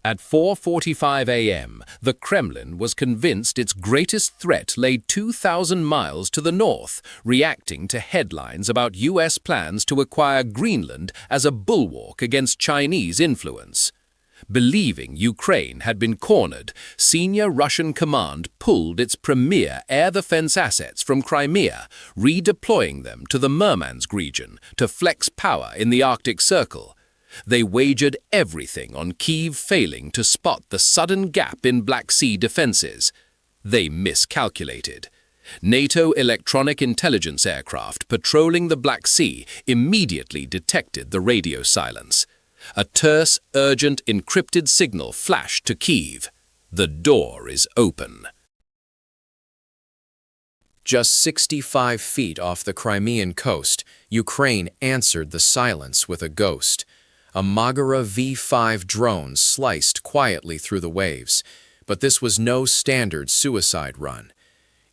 At 4:45 a.m., the Kremlin was convinced its greatest threat lay 2,000 miles to the north, reacting to headlines about U.S. plans to acquire Greenland as a bulwark against Chinese influence. Believing Ukraine had been cornered, senior Russian command pulled its premier air defense assets from Crimea, redeploying them to the Murmansk region to flex power in the Arctic Circle. They wagered everything on Kyiv failing to spot the sudden gap in Black Sea defenses. They miscalculated. NATO electronic intelligence aircraft patrolling the Black Sea immediately detected the radio silence. A terse, urgent, encrypted signal flashed to Kyiv. The door is open. Just 65 feet off the Crimean coast, Ukraine answered the silence with a ghost. A Magura V-5 drone sliced quietly through the waves, but this was no standard suicide run.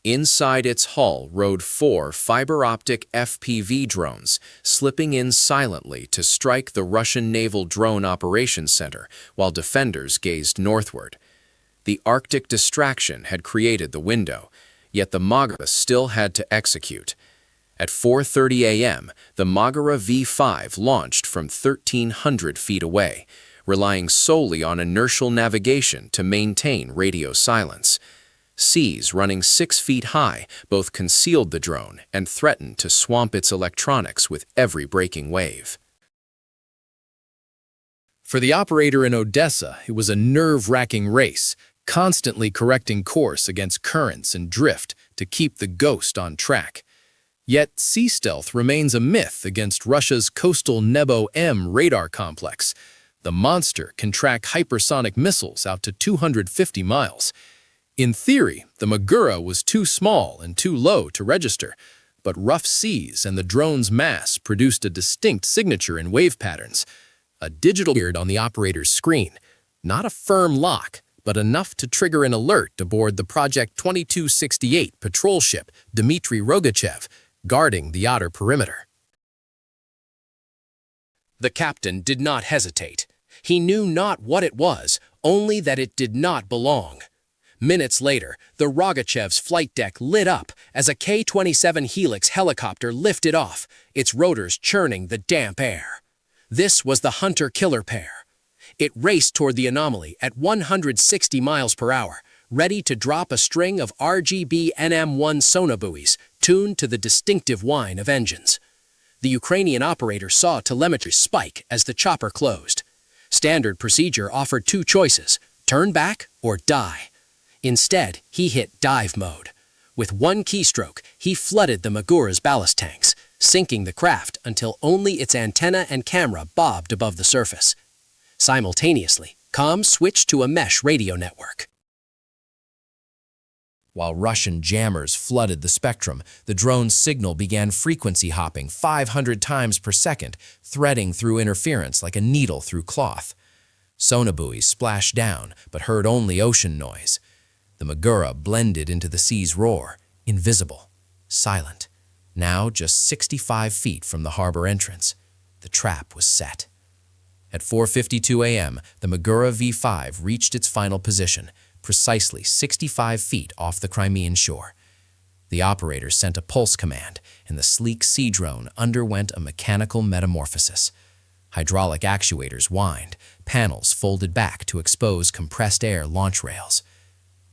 Inside its hull rode 4 fiber-optic FPV drones, slipping in silently to strike the Russian Naval Drone Operations Center while defenders gazed northward. The Arctic distraction had created the window, yet the Magura still had to execute. At 4:30 a.m., the Magura V-5 launched from 1,300 feet away, relying solely on inertial navigation to maintain radio silence. Seas running 6 feet high both concealed the drone and threatened to swamp its electronics with every breaking wave. For the operator in Odessa, it was a nerve-wracking race, constantly correcting course against currents and drift to keep the ghost on track. Yet sea stealth remains a myth against Russia's coastal Nebo-M radar complex. The monster can track hypersonic missiles out to 250 miles. In theory, the Magura was too small and too low to register, but rough seas and the drone's mass produced a distinct signature in wave patterns. A digital appeared on the operator's screen. Not a firm lock, but enough to trigger an alert aboard the Project 2268 patrol ship Dmitry Rogachev, guarding the outer perimeter. The captain did not hesitate. He knew not what it was, only that it did not belong. Minutes later, the Rogachev's flight deck lit up as a K-27 Helix helicopter lifted off, its rotors churning the damp air. This was the hunter-killer pair. It raced toward the anomaly at 160 miles per hour, ready to drop a string of RGB NM1 sonobuoys tuned to the distinctive whine of engines. The Ukrainian operator saw telemetry spike as the chopper closed. Standard procedure offered 2 choices, turn back or die. Instead, he hit dive mode. With 1 keystroke, he flooded the Magura's ballast tanks, sinking the craft until only its antenna and camera bobbed above the surface. Simultaneously, comms switched to a mesh radio network. While Russian jammers flooded the spectrum, the drone's signal began frequency hopping 500 times per second, threading through interference like a needle through cloth. Sonobuoys splashed down, but heard only ocean noise. The Magura blended into the sea's roar, invisible, silent. Now just 65 feet from the harbor entrance, the trap was set. At 4:52 a.m., the Magura V-5 reached its final position, precisely 65 feet off the Crimean shore. The operator sent a pulse command, and the sleek sea drone underwent a mechanical metamorphosis. Hydraulic actuators whined, panels folded back to expose compressed air launch rails.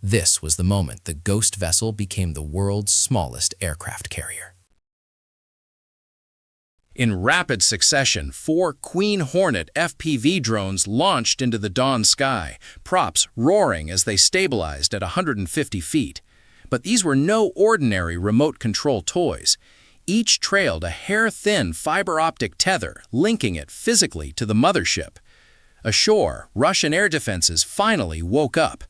This was the moment the ghost vessel became the world's smallest aircraft carrier. In rapid succession, 4 Queen Hornet FPV drones launched into the dawn sky, props roaring as they stabilized at 150 feet. But these were no ordinary remote control toys. Each trailed a hair-thin fiber-optic tether, linking it physically to the mothership. Ashore, Russian air defenses finally woke up.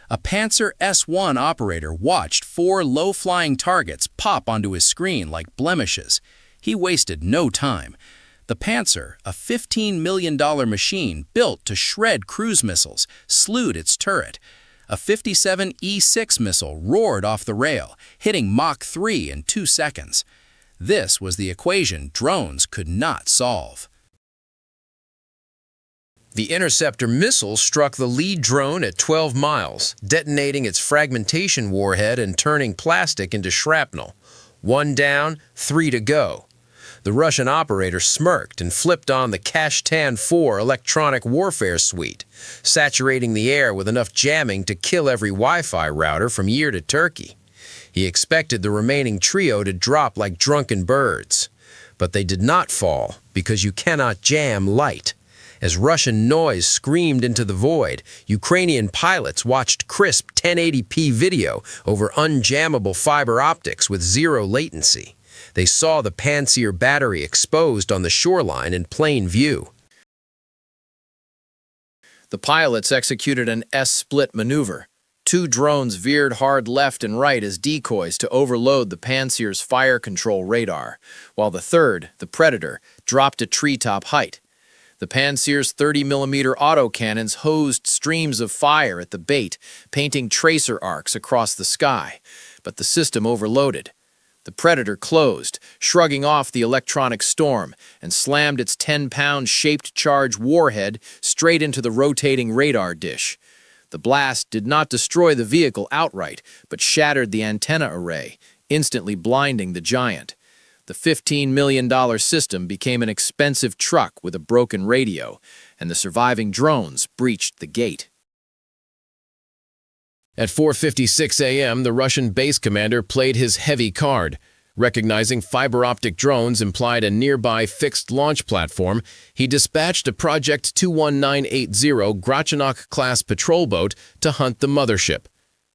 A Panzer S-1 operator watched 4 low-flying targets pop onto his screen like blemishes. He wasted no time. The Panzer, a $15 million machine built to shred cruise missiles, slewed its turret. A 57 E-6 missile roared off the rail, hitting Mach 3 in 2 seconds. This was the equation drones could not solve. The interceptor missile struck the lead drone at 12 miles, detonating its fragmentation warhead and turning plastic into shrapnel. 1 down, 3 to go. The Russian operator smirked and flipped on the Kashtan-4 electronic warfare suite, saturating the air with enough jamming to kill every Wi-Fi router from here to Turkey. He expected the remaining trio to drop like drunken birds. But they did not fall, because you cannot jam light. As Russian noise screamed into the void, Ukrainian pilots watched crisp 1080p video over unjammable fiber optics with zero latency. They saw the Pantsir battery exposed on the shoreline in plain view. The pilots executed an S-split maneuver. 2 drones veered hard left and right as decoys to overload the Pantsir's fire control radar, while the third, the Predator, dropped at treetop height. The Pantsir's 30mm autocannons hosed streams of fire at the bait, painting tracer arcs across the sky, but the system overloaded. The Predator closed, shrugging off the electronic storm, and slammed its 10-pound shaped charge warhead straight into the rotating radar dish. The blast did not destroy the vehicle outright, but shattered the antenna array, instantly blinding the giant. The $15 million system became an expensive truck with a broken radio, and the surviving drones breached the gate. At 4:56 a.m., the Russian base commander played his heavy card. Recognizing fiber-optic drones implied a nearby fixed launch platform, he dispatched a Project 21980 Grachanok-class patrol boat to hunt the mothership.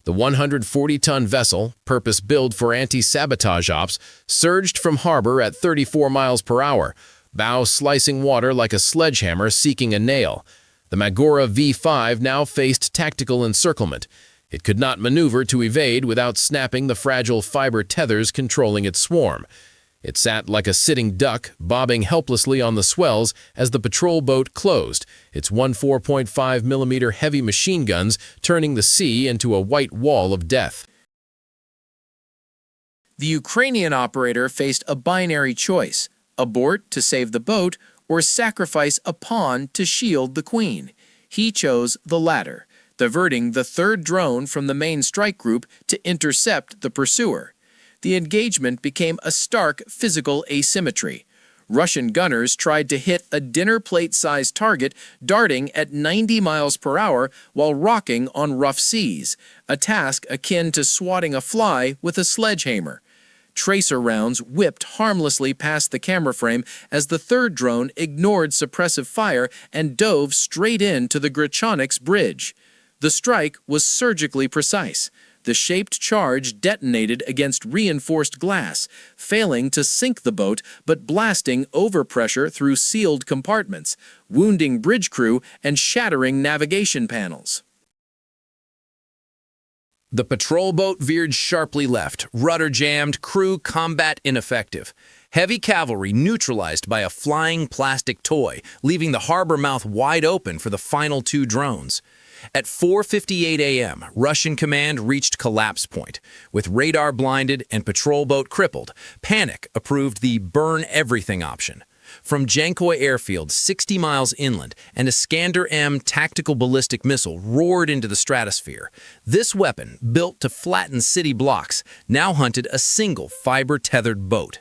The 140-ton vessel, purpose-built for anti-sabotage ops, surged from harbor at 34 miles per hour, bow slicing water like a sledgehammer seeking a nail. The Magura V5 now faced tactical encirclement. It could not maneuver to evade without snapping the fragile fiber tethers controlling its swarm. It sat like a sitting duck, bobbing helplessly on the swells as the patrol boat closed, its 14.5mm heavy machine guns turning the sea into a white wall of death. The Ukrainian operator faced a binary choice: abort to save the boat or sacrifice a pawn to shield the queen. He chose the latter, diverting the third drone from the main strike group to intercept the pursuer. The engagement became a stark physical asymmetry. Russian gunners tried to hit a dinner plate-sized target darting at 90 miles per hour while rocking on rough seas, a task akin to swatting a fly with a sledgehammer. Tracer rounds whipped harmlessly past the camera frame as the third drone ignored suppressive fire and dove straight into the Grachanok's bridge. The strike was surgically precise. The shaped charge detonated against reinforced glass, failing to sink the boat but blasting overpressure through sealed compartments, wounding bridge crew and shattering navigation panels. The patrol boat veered sharply left, rudder jammed, crew combat ineffective. Heavy cavalry neutralized by a flying plastic toy, leaving the harbor mouth wide open for the final 2 drones. At 4:58 a.m., Russian command reached collapse point. With radar blinded and patrol boat crippled, panic approved the burn everything option. From Jankoy Airfield, 60 miles inland, an Iskander-M tactical ballistic missile roared into the stratosphere. This weapon, built to flatten city blocks, now hunted a single fiber-tethered boat.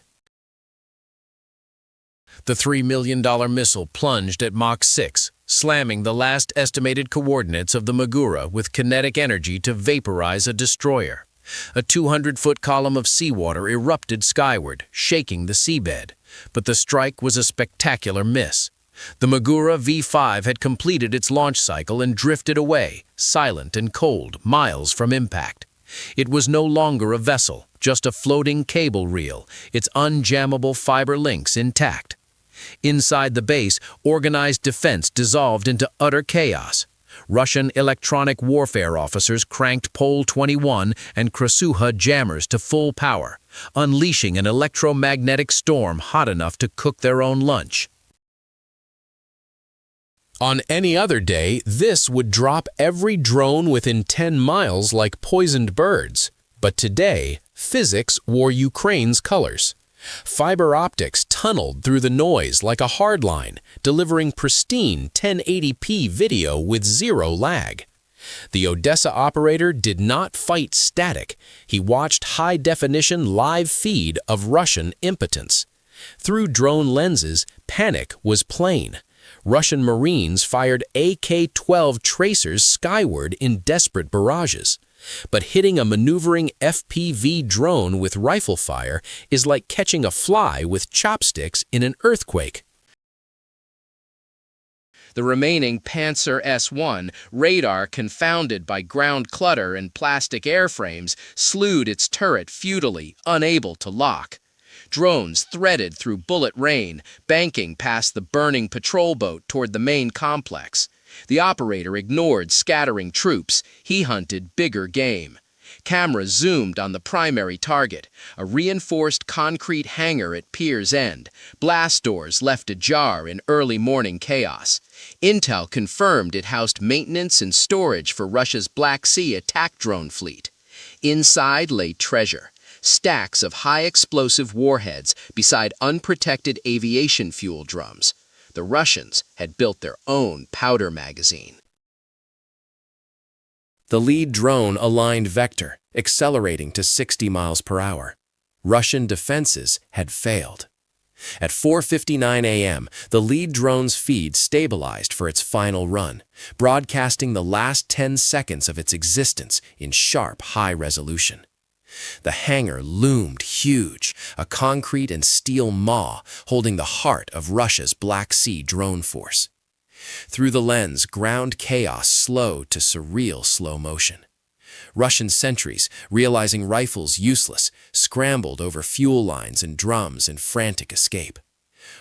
The $3 million missile plunged at Mach 6, slamming the last estimated coordinates of the Magura with kinetic energy to vaporize a destroyer. A 200-foot column of seawater erupted skyward, shaking the seabed. But the strike was a spectacular miss. The Magura V5 had completed its launch cycle and drifted away, silent and cold, miles from impact. It was no longer a vessel, just a floating cable reel, its unjammable fiber links intact. Inside the base, organized defense dissolved into utter chaos. Russian electronic warfare officers cranked Pole 21 and Krasuha jammers to full power, unleashing an electromagnetic storm hot enough to cook their own lunch. On any other day, this would drop every drone within 10 miles like poisoned birds. But today, physics wore Ukraine's colors. Fiber optics tunneled through the noise like a hard line, delivering pristine 1080p video with zero lag. The Odessa operator did not fight static. He watched high-definition live feed of Russian impotence. Through drone lenses, panic was plain. Russian Marines fired AK-12 tracers skyward in desperate barrages. But hitting a maneuvering FPV drone with rifle fire is like catching a fly with chopsticks in an earthquake. The remaining Panzer S-1 radar, confounded by ground clutter and plastic airframes, slewed its turret futilely, unable to lock. Drones threaded through bullet rain, banking past the burning patrol boat toward the main complex. The operator ignored scattering troops. He hunted bigger game. Cameras zoomed on the primary target, a reinforced concrete hangar at Pier's End. Blast doors left ajar in early morning chaos. Intel confirmed it housed maintenance and storage for Russia's Black Sea attack drone fleet. Inside lay treasure. Stacks of high-explosive warheads beside unprotected aviation fuel drums. The Russians had built their own powder magazine. The lead drone aligned vector, accelerating to 60 miles per hour. Russian defenses had failed. At 4:59 a.m., the lead drone's feed stabilized for its final run, broadcasting the last 10 seconds of its existence in sharp, high resolution. The hangar loomed huge, a concrete and steel maw holding the heart of Russia's Black Sea drone force. Through the lens, ground chaos slowed to surreal slow motion. Russian sentries, realizing rifles useless, scrambled over fuel lines and drums in frantic escape.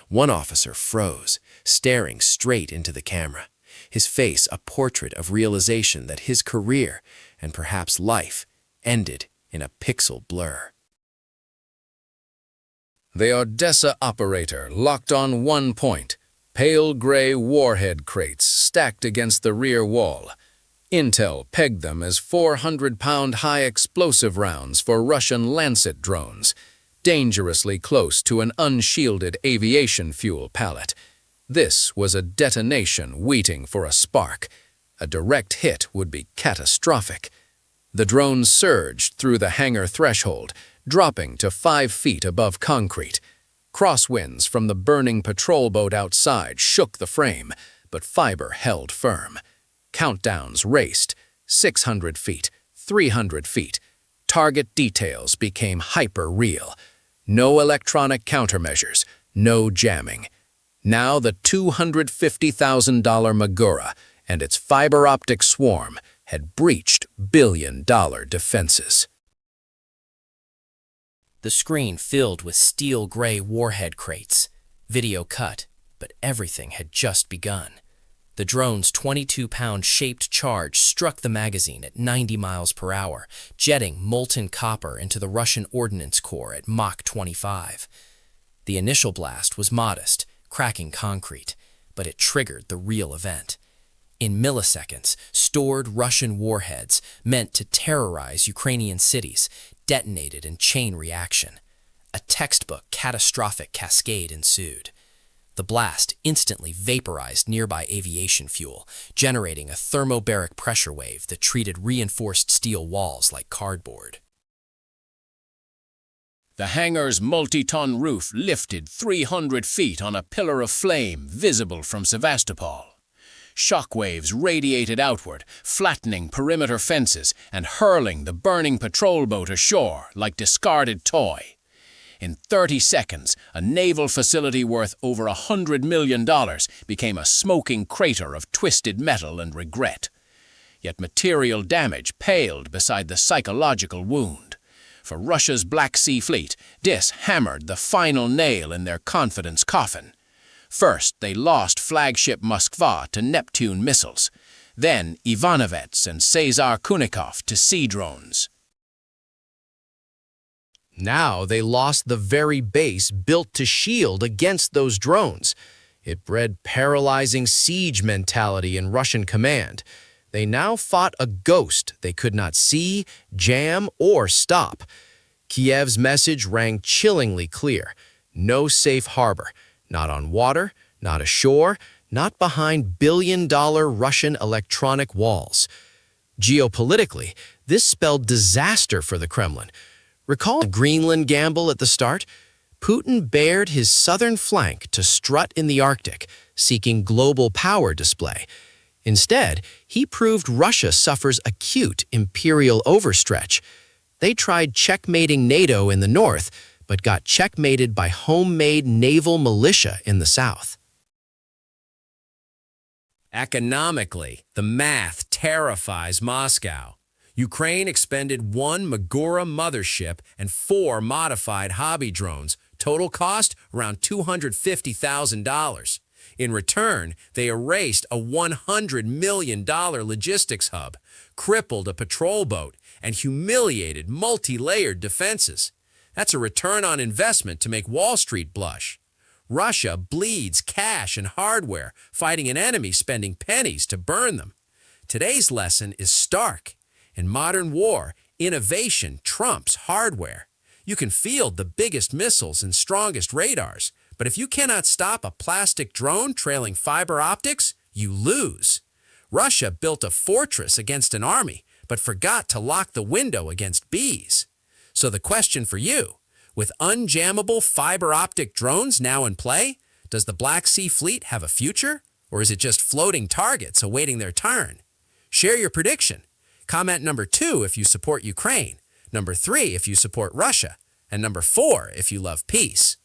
One officer froze, staring straight into the camera, his face a portrait of realization that his career, and perhaps life, ended in a pixel blur. The Odessa operator locked on one point, pale gray warhead crates stacked against the rear wall. Intel pegged them as 400-pound high-explosive rounds for Russian Lancet drones, dangerously close to an unshielded aviation fuel pallet. This was a detonation waiting for a spark. A direct hit would be catastrophic. The drone surged through the hangar threshold, dropping to 5 feet above concrete. Crosswinds from the burning patrol boat outside shook the frame, but fiber held firm. Countdowns raced, 600 feet, 300 feet. Target details became hyper-real. No electronic countermeasures, no jamming. Now the $250,000 Magura and its fiber-optic swarm had breached billion-dollar defenses. The screen filled with steel gray warhead crates. Video cut, but everything had just begun. The drone's 22-pound shaped charge struck the magazine at 90 miles per hour, jetting molten copper into the Russian Ordnance Corps at Mach 25. The initial blast was modest, cracking concrete, but it triggered the real event. In milliseconds, stored Russian warheads, meant to terrorize Ukrainian cities, detonated in chain reaction. A textbook catastrophic cascade ensued. The blast instantly vaporized nearby aviation fuel, generating a thermobaric pressure wave that treated reinforced steel walls like cardboard. The hangar's multi-ton roof lifted 300 feet on a pillar of flame visible from Sevastopol. Shockwaves radiated outward, flattening perimeter fences and hurling the burning patrol boat ashore like discarded toy. In 30 seconds, a naval facility worth over $100 million became a smoking crater of twisted metal and regret. Yet material damage paled beside the psychological wound. For Russia's Black Sea Fleet, this hammered the final nail in their confidence coffin. First, they lost flagship Moskva to Neptune missiles. Then, Ivanovets and Cesar Kunikov to sea drones. Now they lost the very base built to shield against those drones. It bred paralyzing siege mentality in Russian command. They now fought a ghost they could not see, jam, or stop. Kiev's message rang chillingly clear. No safe harbor, not on water, not ashore, not behind billion-dollar Russian electronic walls. Geopolitically, this spelled disaster for the Kremlin. Recall the Greenland gamble at the start? Putin bared his southern flank to strut in the Arctic, seeking global power display. Instead, he proved Russia suffers acute imperial overstretch. They tried checkmating NATO in the north, but got checkmated by homemade naval militia in the south. Economically, the math terrifies Moscow. Ukraine expended 1 Magura mothership and 4 modified hobby drones, total cost around $250,000. In return, they erased a $100 million logistics hub, crippled a patrol boat, and humiliated multi-layered defenses. That's a return on investment to make Wall Street blush. Russia bleeds cash and hardware, fighting an enemy spending pennies to burn them. Today's lesson is stark. In modern war, innovation trumps hardware. You can field the biggest missiles and strongest radars, but if you cannot stop a plastic drone trailing fiber optics, you lose. Russia built a fortress against an army, but forgot to lock the window against bees. So the question for you, with unjammable fiber-optic drones now in play, does the Black Sea Fleet have a future, or is it just floating targets awaiting their turn? Share your prediction. Comment number 2 if you support Ukraine, number 3 if you support Russia, and number 4 if you love peace.